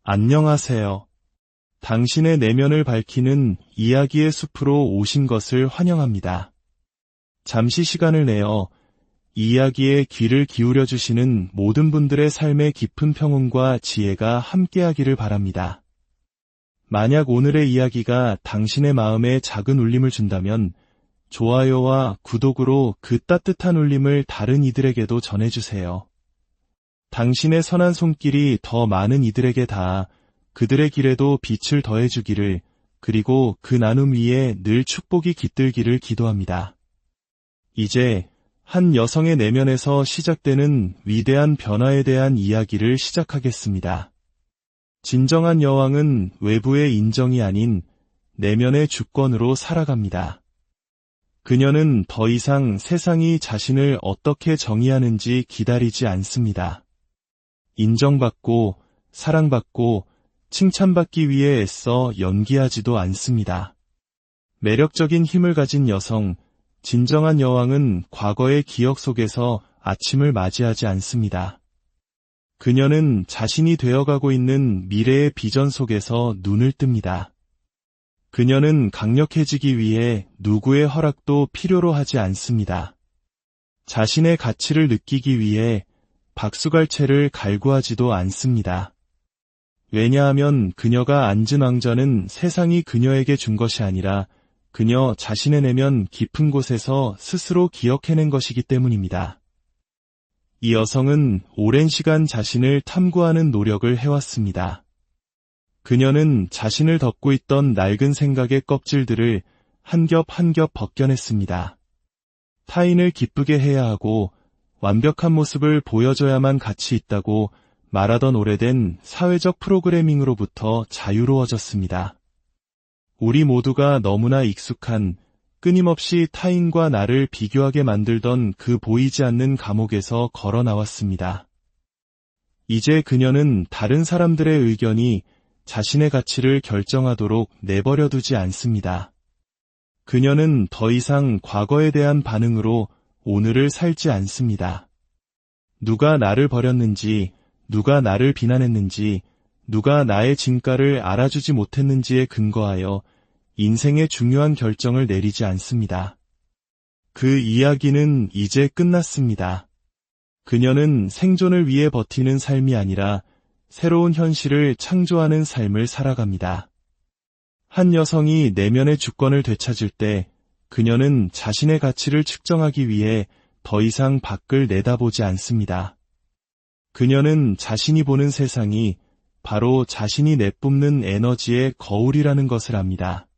안녕하세요. 당신의 내면을 밝히는 이야기의 숲으로 오신 것을 환영합니다. 잠시 시간을 내어 이야기에 귀를 기울여 주시는 모든 분들의 삶의 깊은 평온과 지혜가 함께하기를 바랍니다. 만약 오늘의 이야기가 당신의 마음에 작은 울림을 준다면 좋아요와 구독으로 그 따뜻한 울림을 다른 이들에게도 전해주세요. 당신의 선한 손길이 더 많은 이들에게 닿아 그들의 길에도 빛을 더해주기를, 그리고 그 나눔 위에 늘 축복이 깃들기를 기도합니다. 이제 한 여성의 내면에서 시작되는 위대한 변화에 대한 이야기를 시작하겠습니다. 진정한 여왕은 외부의 인정이 아닌 내면의 주권으로 살아갑니다. 그녀는 더 이상 세상이 자신을 어떻게 정의하는지 기다리지 않습니다. 인정받고, 사랑받고, 칭찬받기 위해 애써 연기하지도 않습니다. 매력적인 힘을 가진 여성, 진정한 여왕은 과거의 기억 속에서 아침을 맞이하지 않습니다. 그녀는 자신이 되어가고 있는 미래의 비전 속에서 눈을 뜹니다. 그녀는 강력해지기 위해 누구의 허락도 필요로 하지 않습니다. 자신의 가치를 느끼기 위해 박수갈채를 갈구하지도 않습니다. 왜냐하면 그녀가 앉은 왕좌는 세상이 그녀에게 준 것이 아니라 그녀 자신의 내면 깊은 곳에서 스스로 기억해낸 것이기 때문입니다. 이 여성은 오랜 시간 자신을 탐구하는 노력을 해왔습니다. 그녀는 자신을 덮고 있던 낡은 생각의 껍질들을 한 겹 한 겹 벗겨냈습니다. 타인을 기쁘게 해야 하고 완벽한 모습을 보여줘야만 가치 있다고 말하던 오래된 사회적 프로그래밍으로부터 자유로워졌습니다. 우리 모두가 너무나 익숙한, 끊임없이 타인과 나를 비교하게 만들던 그 보이지 않는 감옥에서 걸어 나왔습니다. 이제 그녀는 다른 사람들의 의견이 자신의 가치를 결정하도록 내버려 두지 않습니다. 그녀는 더 이상 과거에 대한 반응으로 오늘을 살지 않습니다. 누가 나를 버렸는지, 누가 나를 비난했는지, 누가 나의 진가를 알아주지 못했는지에 근거하여 인생의 중요한 결정을 내리지 않습니다. 그 이야기는 이제 끝났습니다. 그녀는 생존을 위해 버티는 삶이 아니라 새로운 현실을 창조하는 삶을 살아갑니다. 한 여성이 내면의 주권을 되찾을 때 그녀는 자신의 가치를 측정하기 위해 더 이상 밖을 내다보지 않습니다. 그녀는 자신이 보는 세상이 바로 자신이 내뿜는 에너지의 거울이라는 것을 압니다.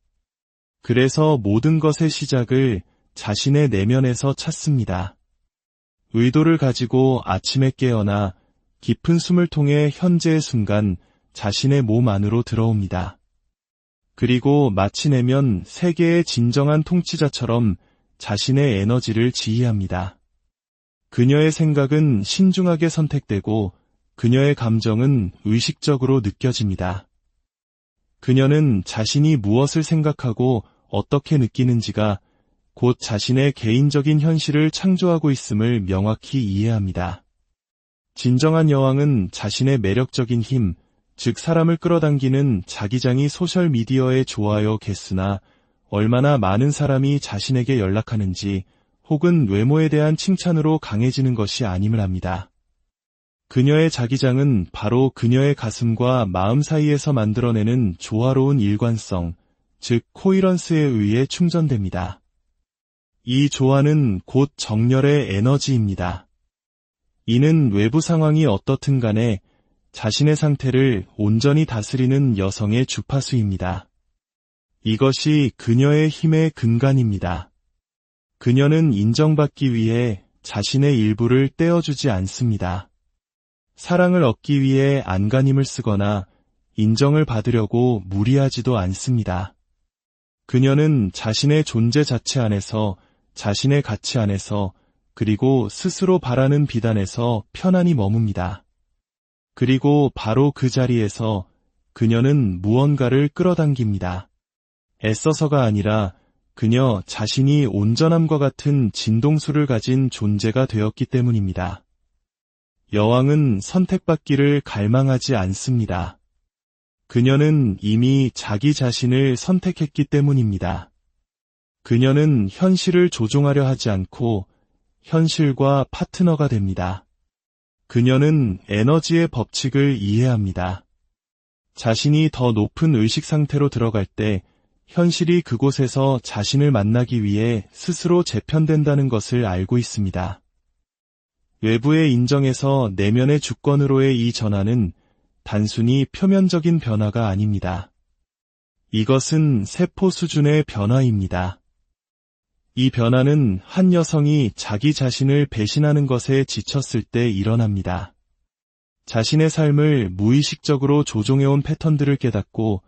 그래서 모든 것의 시작을 자신의 내면에서 찾습니다. 의도를 가지고 아침에 깨어나 깊은 숨을 통해 현재의 순간 자신의 몸 안으로 들어옵니다. 그리고 마치 내면 세계의 진정한 통치자처럼 자신의 에너지를 지휘합니다. 그녀의 생각은 신중하게 선택되고 그녀의 감정은 의식적으로 느껴집니다. 그녀는 자신이 무엇을 생각하고 어떻게 느끼는지가 곧 자신의 개인적인 현실을 창조하고 있음을 명확히 이해합니다. 진정한 여왕은 자신의 매력적인 힘, 즉 사람을 끌어당기는 자기장이 소셜미디어의 좋아요 개수나 얼마나 많은 사람이 자신에게 연락하는지 혹은 외모에 대한 칭찬으로 강해지는 것이 아님을 압니다. 그녀의 자기장은 바로 그녀의 가슴과 마음 사이에서 만들어내는 조화로운 일관성, 즉 코이런스에 의해 충전됩니다. 이 조화는 곧 정열의 에너지입니다. 이는 외부 상황이 어떻든 간에 자신의 상태를 온전히 다스리는 여성의 주파수입니다. 이것이 그녀의 힘의 근간입니다. 그녀는 인정받기 위해 자신의 일부를 떼어주지 않습니다. 사랑을 얻기 위해 안간힘을 쓰거나 인정을 받으려고 무리하지도 않습니다. 그녀는 자신의 존재 자체 안에서, 자신의 가치 안에서, 그리고 스스로 바라는 비단에서 편안히 머뭅니다. 그리고 바로 그 자리에서 그녀는 무언가를 끌어당깁니다. 애써서가 아니라 그녀 자신이 온전함과 같은 진동수를 가진 존재가 되었기 때문입니다. 여왕은 선택받기를 갈망하지 않습니다. 그녀는 이미 자기 자신을 선택했기 때문입니다. 그녀는 현실을 조종하려 하지 않고 현실과 파트너가 됩니다. 그녀는 에너지의 법칙을 이해합니다. 자신이 더 높은 의식 상태로 들어갈 때 현실이 그곳에서 자신을 만나기 위해 스스로 재편된다는 것을 알고 있습니다. 외부의 인정에서 내면의 주권으로의 이 전환은 단순히 표면적인 변화가 아닙니다. 이것은 세포 수준의 변화입니다. 이 변화는 한 여성이 자기 자신을 배신하는 것에 지쳤을 때 일어납니다. 자신의 삶을 무의식적으로 조종해온 패턴들을 깨닫고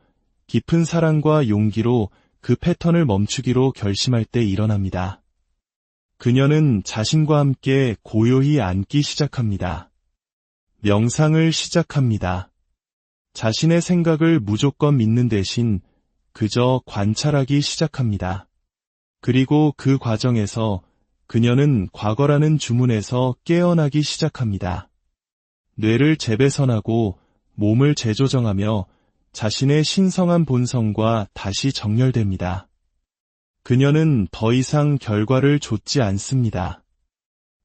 깊은 사랑과 용기로 그 패턴을 멈추기로 결심할 때 일어납니다. 그녀는 자신과 함께 고요히 앉기 시작합니다. 명상을 시작합니다. 자신의 생각을 무조건 믿는 대신 그저 관찰하기 시작합니다. 그리고 그 과정에서 그녀는 과거라는 주문에서 깨어나기 시작합니다. 뇌를 재배선하고 몸을 재조정하며 자신의 신성한 본성과 다시 정렬됩니다. 그녀는 더 이상 결과를 좇지 않습니다.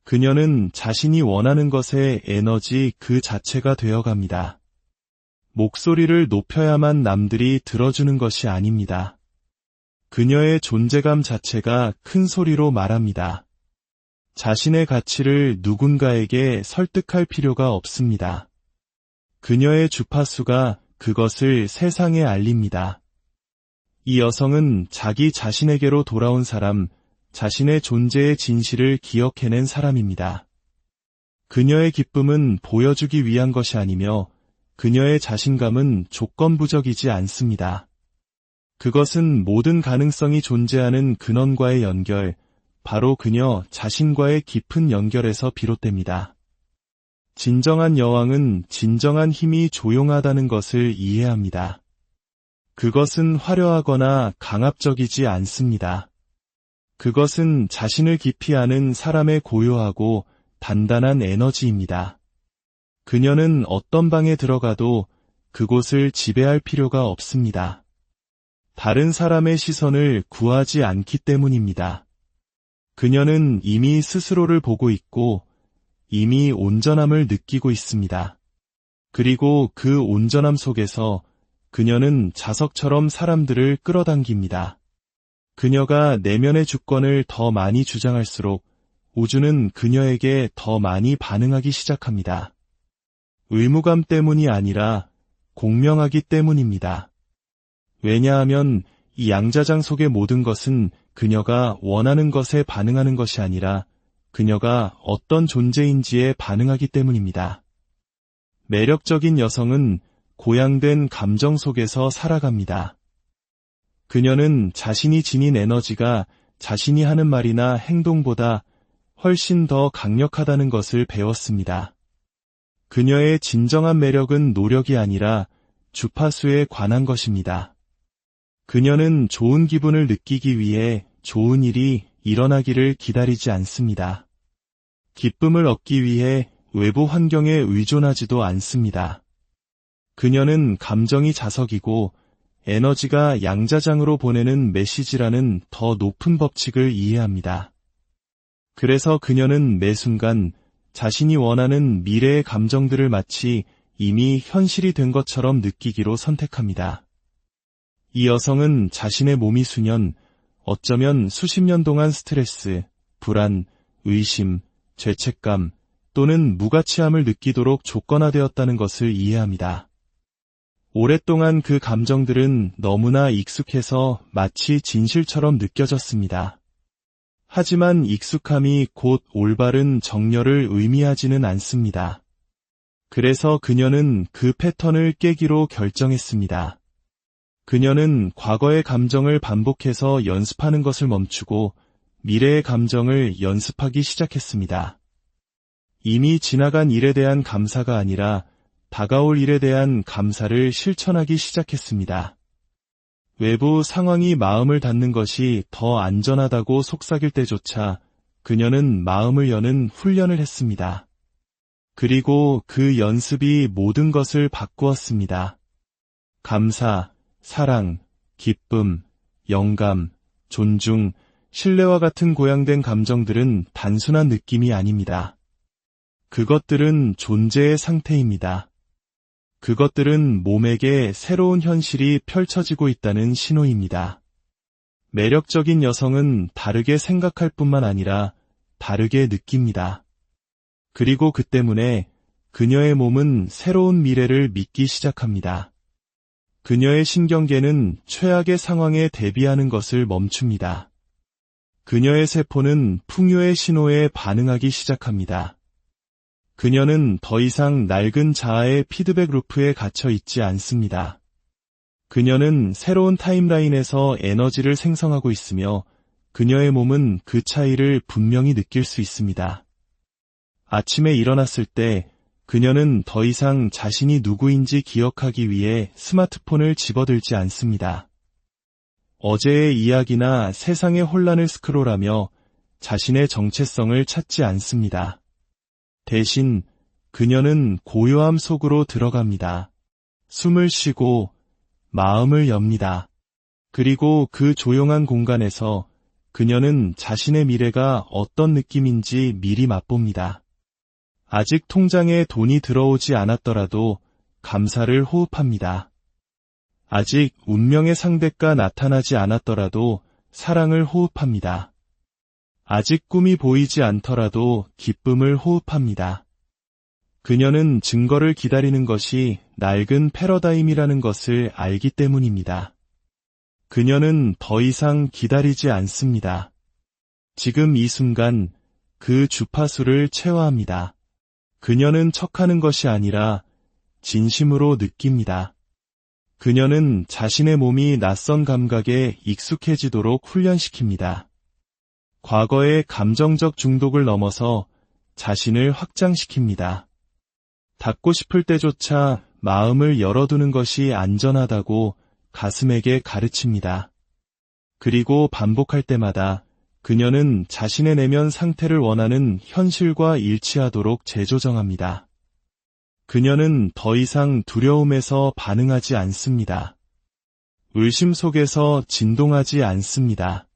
그녀는 자신이 원하는 것의 에너지 그 자체가 되어갑니다. 목소리를 높여야만 남들이 들어주는 것이 아닙니다. 그녀의 존재감 자체가 큰 소리로 말합니다. 자신의 가치를 누군가에게 설득할 필요가 없습니다. 그녀의 주파수가 그것을 세상에 알립니다. 이 여성은 자기 자신에게로 돌아온 사람, 자신의 존재의 진실을 기억해낸 사람입니다. 그녀의 기쁨은 보여주기 위한 것이 아니며 그녀의 자신감은 조건부적이지 않습니다. 그것은 모든 가능성이 존재하는 근원과의 연결, 바로 그녀 자신과의 깊은 연결에서 비롯됩니다. 진정한 여왕은 진정한 힘이 조용하다는 것을 이해합니다. 그것은 화려하거나 강압적이지 않습니다. 그것은 자신을 깊이 아는 사람의 고요하고 단단한 에너지입니다. 그녀는 어떤 방에 들어가도 그곳을 지배할 필요가 없습니다. 다른 사람의 시선을 구하지 않기 때문입니다. 그녀는 이미 스스로를 보고 있고 이미 온전함을 느끼고 있습니다. 그리고 그 온전함 속에서 그녀는 자석처럼 사람들을 끌어당깁니다. 그녀가 내면의 주권을 더 많이 주장할수록 우주는 그녀에게 더 많이 반응하기 시작합니다. 의무감 때문이 아니라 공명하기 때문입니다. 왜냐하면 이 양자장 속의 모든 것은 그녀가 원하는 것에 반응하는 것이 아니라 그녀가 어떤 존재인지에 반응하기 때문입니다. 매력적인 여성은 고양된 감정 속에서 살아갑니다. 그녀는 자신이 지닌 에너지가 자신이 하는 말이나 행동보다 훨씬 더 강력하다는 것을 배웠습니다. 그녀의 진정한 매력은 노력이 아니라 주파수에 관한 것입니다. 그녀는 좋은 기분을 느끼기 위해 좋은 일이 일어나기를 기다리지 않습니다. 기쁨을 얻기 위해 외부 환경에 의존하지도 않습니다. 그녀는 감정이 자석이고 에너지가 양자장으로 보내는 메시지라는 더 높은 법칙을 이해합니다. 그래서 그녀는 매 순간 자신이 원하는 미래의 감정들을 마치 이미 현실이 된 것처럼 느끼기로 선택합니다. 이 여성은 자신의 몸이 수년, 어쩌면 수십 년 동안 스트레스, 불안, 의심, 죄책감 또는 무가치함을 느끼도록 조건화되었다는 것을 이해합니다. 오랫동안 그 감정들은 너무나 익숙해서 마치 진실처럼 느껴졌습니다. 하지만 익숙함이 곧 올바른 정렬을 의미하지는 않습니다. 그래서 그녀는 그 패턴을 깨기로 결정했습니다. 그녀는 과거의 감정을 반복해서 연습하는 것을 멈추고 미래의 감정을 연습하기 시작했습니다. 이미 지나간 일에 대한 감사가 아니라 다가올 일에 대한 감사를 실천하기 시작했습니다. 외부 상황이 마음을 닫는 것이 더 안전하다고 속삭일 때조차 그녀는 마음을 여는 훈련을 했습니다. 그리고 그 연습이 모든 것을 바꾸었습니다. 감사, 사랑, 기쁨, 영감, 존중, 신뢰와 같은 고양된 감정들은 단순한 느낌이 아닙니다. 그것들은 존재의 상태입니다. 그것들은 몸에게 새로운 현실이 펼쳐지고 있다는 신호입니다. 매력적인 여성은 다르게 생각할 뿐만 아니라 다르게 느낍니다. 그리고 그 때문에 그녀의 몸은 새로운 미래를 믿기 시작합니다. 그녀의 신경계는 최악의 상황에 대비하는 것을 멈춥니다. 그녀의 세포는 풍요의 신호에 반응하기 시작합니다. 그녀는 더 이상 낡은 자아의 피드백 루프에 갇혀 있지 않습니다. 그녀는 새로운 타임라인에서 에너지를 생성하고 있으며 그녀의 몸은 그 차이를 분명히 느낄 수 있습니다. 아침에 일어났을 때 그녀는 더 이상 자신이 누구인지 기억하기 위해 스마트폰을 집어들지 않습니다. 어제의 이야기나 세상의 혼란을 스크롤하며 자신의 정체성을 찾지 않습니다. 대신 그녀는 고요함 속으로 들어갑니다. 숨을 쉬고 마음을 엽니다. 그리고 그 조용한 공간에서 그녀는 자신의 미래가 어떤 느낌인지 미리 맛봅니다. 아직 통장에 돈이 들어오지 않았더라도 감사를 호흡합니다. 아직 운명의 상대가 나타나지 않았더라도 사랑을 호흡합니다. 아직 꿈이 보이지 않더라도 기쁨을 호흡합니다. 그녀는 증거를 기다리는 것이 낡은 패러다임이라는 것을 알기 때문입니다. 그녀는 더 이상 기다리지 않습니다. 지금 이 순간 그 주파수를 체화합니다. 그녀는 척하는 것이 아니라 진심으로 느낍니다. 그녀는 자신의 몸이 낯선 감각에 익숙해지도록 훈련시킵니다. 과거의 감정적 중독을 넘어서 자신을 확장시킵니다. 닫고 싶을 때조차 마음을 열어두는 것이 안전하다고 가슴에게 가르칩니다. 그리고 반복할 때마다 그녀는 자신의 내면 상태를 원하는 현실과 일치하도록 재조정합니다. 그녀는 더 이상 두려움에서 반응하지 않습니다. 의심 속에서 진동하지 않습니다.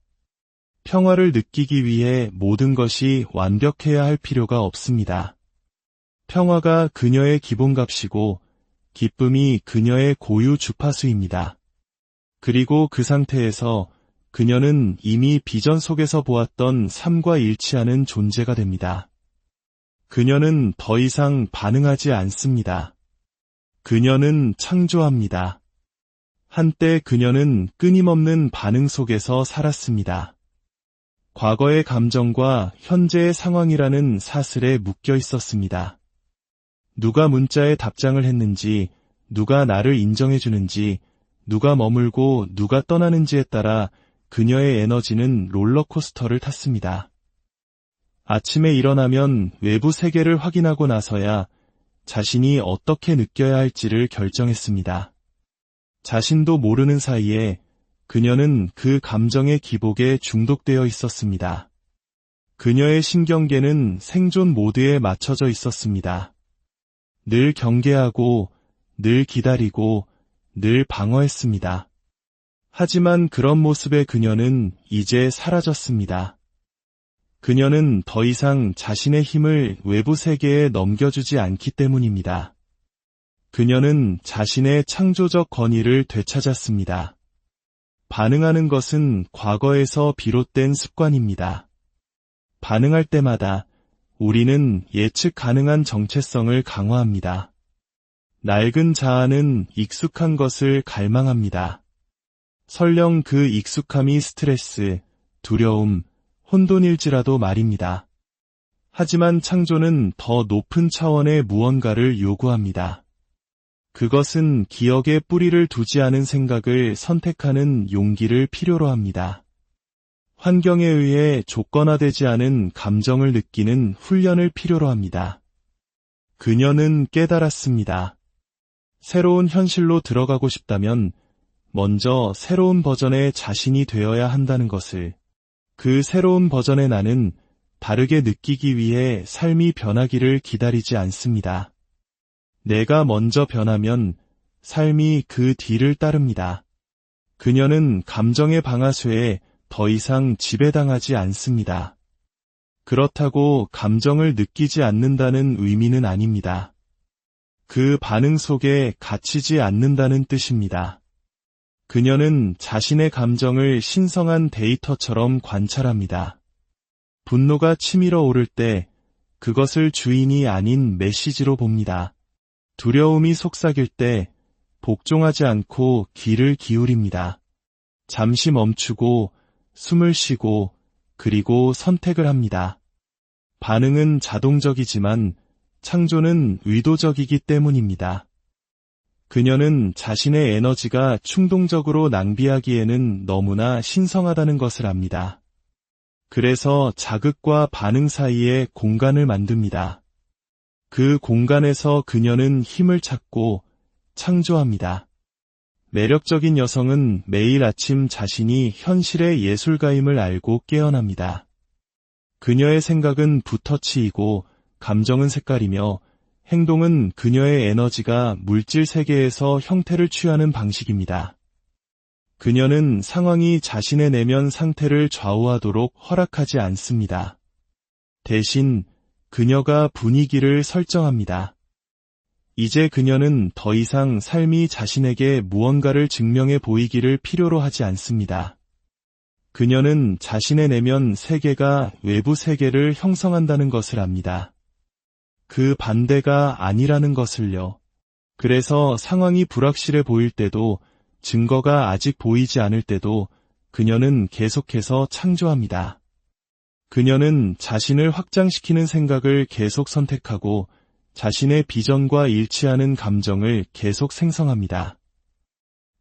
평화를 느끼기 위해 모든 것이 완벽해야 할 필요가 없습니다. 평화가 그녀의 기본값이고 기쁨이 그녀의 고유 주파수입니다. 그리고 그 상태에서 그녀는 이미 비전 속에서 보았던 삶과 일치하는 존재가 됩니다. 그녀는 더 이상 반응하지 않습니다. 그녀는 창조합니다. 한때 그녀는 끊임없는 반응 속에서 살았습니다. 과거의 감정과 현재의 상황이라는 사슬에 묶여 있었습니다. 누가 문자에 답장을 했는지, 누가 나를 인정해주는지, 누가 머물고 누가 떠나는지에 따라 그녀의 에너지는 롤러코스터를 탔습니다. 아침에 일어나면 외부 세계를 확인하고 나서야 자신이 어떻게 느껴야 할지를 결정했습니다. 자신도 모르는 사이에 그녀는 그 감정의 기복에 중독되어 있었습니다. 그녀의 신경계는 생존 모드에 맞춰져 있었습니다. 늘 경계하고, 늘 기다리고, 늘 방어했습니다. 하지만 그런 모습의 그녀는 이제 사라졌습니다. 그녀는 더 이상 자신의 힘을 외부 세계에 넘겨주지 않기 때문입니다. 그녀는 자신의 창조적 권위를 되찾았습니다. 반응하는 것은 과거에서 비롯된 습관입니다. 반응할 때마다 우리는 예측 가능한 정체성을 강화합니다. 낡은 자아는 익숙한 것을 갈망합니다. 설령 그 익숙함이 스트레스, 두려움, 혼돈일지라도 말입니다. 하지만 창조는 더 높은 차원의 무언가를 요구합니다. 그것은 기억에 뿌리를 두지 않은 생각을 선택하는 용기를 필요로 합니다. 환경에 의해 조건화되지 않은 감정을 느끼는 훈련을 필요로 합니다. 그녀는 깨달았습니다. 새로운 현실로 들어가고 싶다면 먼저 새로운 버전의 자신이 되어야 한다는 것을, 그 새로운 버전의 나는 다르게 느끼기 위해 삶이 변하기를 기다리지 않습니다. 내가 먼저 변하면 삶이 그 뒤를 따릅니다. 그녀는 감정의 방아쇠에 더 이상 지배당하지 않습니다. 그렇다고 감정을 느끼지 않는다는 의미는 아닙니다. 그 반응 속에 갇히지 않는다는 뜻입니다. 그녀는 자신의 감정을 신성한 데이터처럼 관찰합니다. 분노가 치밀어 오를 때 그것을 주인이 아닌 메시지로 봅니다. 두려움이 속삭일 때 복종하지 않고 귀를 기울입니다. 잠시 멈추고 숨을 쉬고 그리고 선택을 합니다. 반응은 자동적이지만 창조는 의도적이기 때문입니다. 그녀는 자신의 에너지가 충동적으로 낭비하기에는 너무나 신성하다는 것을 압니다. 그래서 자극과 반응 사이에 공간을 만듭니다. 그 공간에서 그녀는 힘을 찾고 창조합니다. 매력적인 여성은 매일 아침 자신이 현실의 예술가임을 알고 깨어납니다. 그녀의 생각은 붓터치이고 감정은 색깔이며 행동은 그녀의 에너지가 물질 세계에서 형태를 취하는 방식입니다. 그녀는 상황이 자신의 내면 상태를 좌우하도록 허락하지 않습니다. 대신 그녀가 분위기를 설정합니다. 이제 그녀는 더 이상 삶이 자신에게 무언가를 증명해 보이기를 필요로 하지 않습니다. 그녀는 자신의 내면 세계가 외부 세계를 형성한다는 것을 압니다. 그 반대가 아니라는 것을요. 그래서 상황이 불확실해 보일 때도 증거가 아직 보이지 않을 때도 그녀는 계속해서 창조합니다. 그녀는 자신을 확장시키는 생각을 계속 선택하고 자신의 비전과 일치하는 감정을 계속 생성합니다.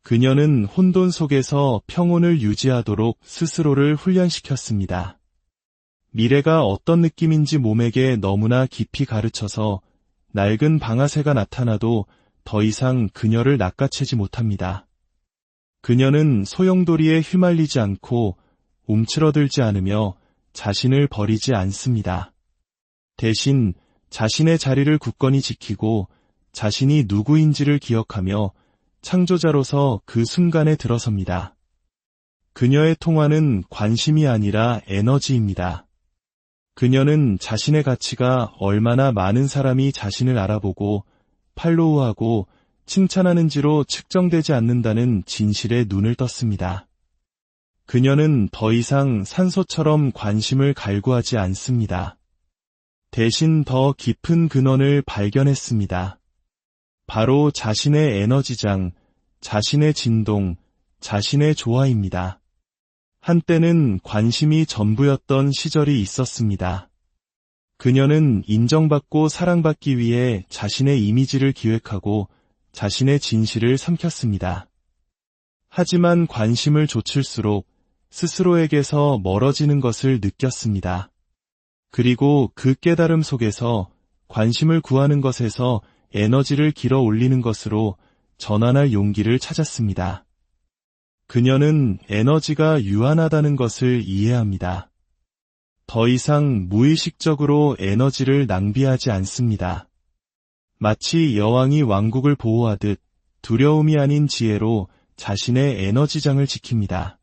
그녀는 혼돈 속에서 평온을 유지하도록 스스로를 훈련시켰습니다. 미래가 어떤 느낌인지 몸에게 너무나 깊이 가르쳐서 낡은 방아쇠가 나타나도 더 이상 그녀를 낚아채지 못합니다. 그녀는 소용돌이에 휘말리지 않고 움츠러들지 않으며 자신을 버리지 않습니다. 대신 자신의 자리를 굳건히 지키고 자신이 누구인지를 기억하며 창조자로서 그 순간에 들어섭니다. 그녀의 통화는 관심이 아니라 에너지입니다. 그녀는 자신의 가치가 얼마나 많은 사람이 자신을 알아보고 팔로우하고 칭찬하는지로 측정되지 않는다는 진실에 눈을 떴습니다. 그녀는 더 이상 산소처럼 관심을 갈구하지 않습니다. 대신 더 깊은 근원을 발견했습니다. 바로 자신의 에너지장, 자신의 진동, 자신의 조화입니다. 한때는 관심이 전부였던 시절이 있었습니다. 그녀는 인정받고 사랑받기 위해 자신의 이미지를 기획하고 자신의 진실을 삼켰습니다. 하지만 관심을 좇을수록 스스로에게서 멀어지는 것을 느꼈습니다. 그리고 그 깨달음 속에서 관심을 구하는 것에서 에너지를 길어 올리는 것으로 전환할 용기를 찾았습니다. 그녀는 에너지가 유한하다는 것을 이해합니다. 더 이상 무의식적으로 에너지를 낭비하지 않습니다. 마치 여왕이 왕국을 보호하듯 두려움이 아닌 지혜로 자신의 에너지장을 지킵니다.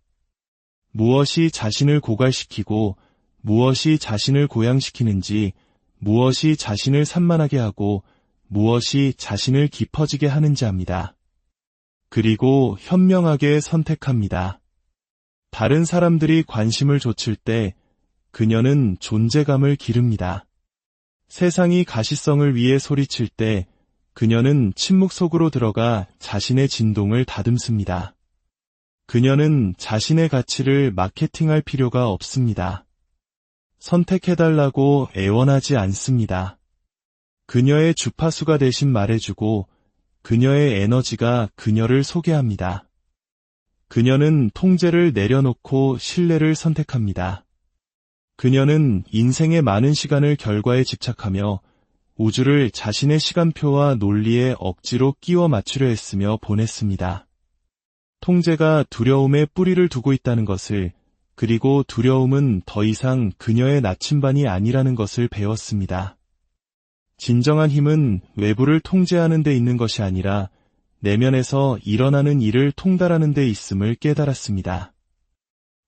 무엇이 자신을 고갈시키고 무엇이 자신을 고양시키는지, 무엇이 자신을 산만하게 하고 무엇이 자신을 깊어지게 하는지 압니다. 그리고 현명하게 선택합니다. 다른 사람들이 관심을 좇을 때 그녀는 존재감을 기릅니다. 세상이 가시성을 위해 소리칠 때 그녀는 침묵 속으로 들어가 자신의 진동을 다듬습니다. 그녀는 자신의 가치를 마케팅할 필요가 없습니다. 선택해달라고 애원하지 않습니다. 그녀의 주파수가 대신 말해주고 그녀의 에너지가 그녀를 소개합니다. 그녀는 통제를 내려놓고 신뢰를 선택합니다. 그녀는 인생의 많은 시간을 결과에 집착하며 우주를 자신의 시간표와 논리에 억지로 끼워 맞추려 했으며 보냈습니다. 통제가 두려움에 뿌리를 두고 있다는 것을, 그리고 두려움은 더 이상 그녀의 나침반이 아니라는 것을 배웠습니다. 진정한 힘은 외부를 통제하는 데 있는 것이 아니라 내면에서 일어나는 일을 통달하는 데 있음을 깨달았습니다.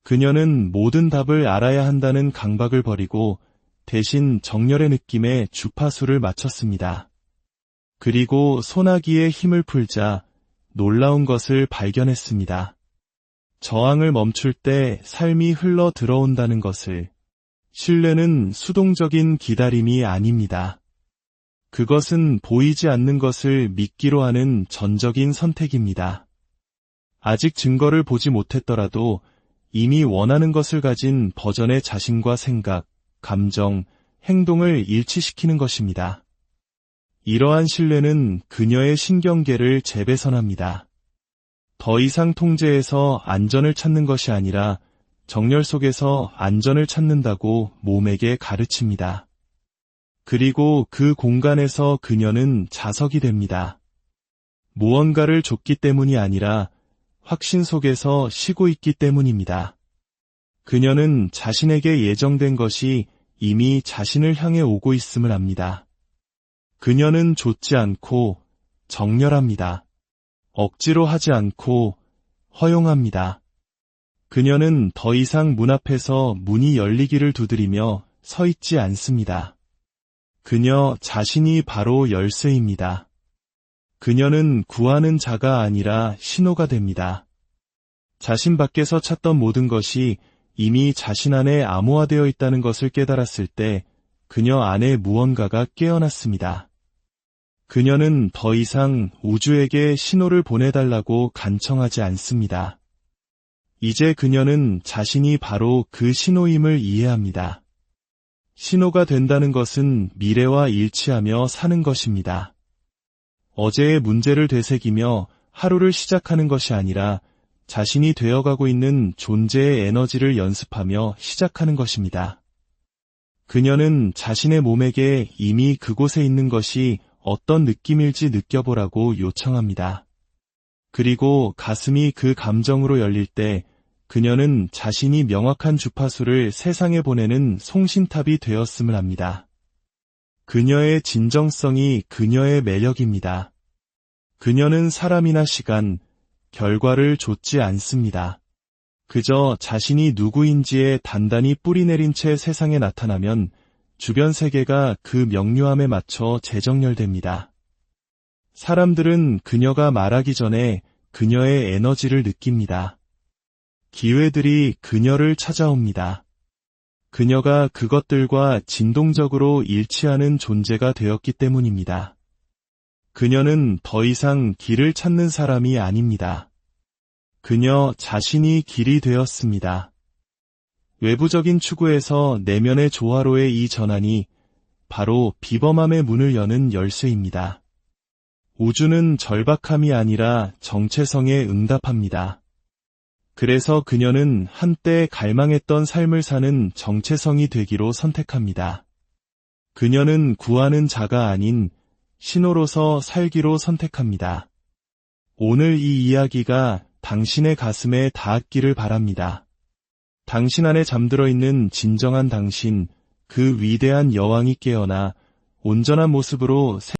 그녀는 모든 답을 알아야 한다는 강박을 버리고 대신 정열의 느낌에 주파수를 맞췄습니다. 그리고 소나기에 힘을 풀자 놀라운 것을 발견했습니다. 저항을 멈출 때 삶이 흘러 들어온다는 것을. 신뢰는 수동적인 기다림이 아닙니다. 그것은 보이지 않는 것을 믿기로 하는 전적인 선택입니다. 아직 증거를 보지 못했더라도 이미 원하는 것을 가진 버전의 자신과 생각, 감정, 행동을 일치시키는 것입니다. 이러한 신뢰는 그녀의 신경계를 재배선합니다. 더 이상 통제에서 안전을 찾는 것이 아니라 정열 속에서 안전을 찾는다고 몸에게 가르칩니다. 그리고 그 공간에서 그녀는 자석이 됩니다. 무언가를 줬기 때문이 아니라 확신 속에서 쉬고 있기 때문입니다. 그녀는 자신에게 예정된 것이 이미 자신을 향해 오고 있음을 압니다. 그녀는 좇지 않고 정렬합니다. 억지로 하지 않고 허용합니다. 그녀는 더 이상 문 앞에서 문이 열리기를 두드리며 서 있지 않습니다. 그녀 자신이 바로 열쇠입니다. 그녀는 구하는 자가 아니라 신호가 됩니다. 자신 밖에서 찾던 모든 것이 이미 자신 안에 암호화되어 있다는 것을 깨달았을 때 그녀 안에 무언가가 깨어났습니다. 그녀는 더 이상 우주에게 신호를 보내달라고 간청하지 않습니다. 이제 그녀는 자신이 바로 그 신호임을 이해합니다. 신호가 된다는 것은 미래와 일치하며 사는 것입니다. 어제의 문제를 되새기며 하루를 시작하는 것이 아니라 자신이 되어가고 있는 존재의 에너지를 연습하며 시작하는 것입니다. 그녀는 자신의 몸에게 이미 그곳에 있는 것이 어떤 느낌일지 느껴보라고 요청합니다. 그리고 가슴이 그 감정으로 열릴 때 그녀는 자신이 명확한 주파수를 세상에 보내는 송신탑이 되었음을 압니다. 그녀의 진정성이 그녀의 매력입니다. 그녀는 사람이나 시간, 결과를 좇지 않습니다. 그저 자신이 누구인지에 단단히 뿌리내린 채 세상에 나타나면 주변 세계가 그 명료함에 맞춰 재정렬됩니다. 사람들은 그녀가 말하기 전에 그녀의 에너지를 느낍니다. 기회들이 그녀를 찾아옵니다. 그녀가 그것들과 진동적으로 일치하는 존재가 되었기 때문입니다. 그녀는 더 이상 길을 찾는 사람이 아닙니다. 그녀 자신이 길이 되었습니다. 외부적인 추구에서 내면의 조화로의 이 전환이 바로 비범함의 문을 여는 열쇠입니다. 우주는 절박함이 아니라 정체성에 응답합니다. 그래서 그녀는 한때 갈망했던 삶을 사는 정체성이 되기로 선택합니다. 그녀는 구하는 자가 아닌 신호로서 살기로 선택합니다. 오늘 이 이야기가 당신의 가슴에 닿았기를 바랍니다. 당신 안에 잠들어 있는 진정한 당신, 그 위대한 여왕이 깨어나 온전한 모습으로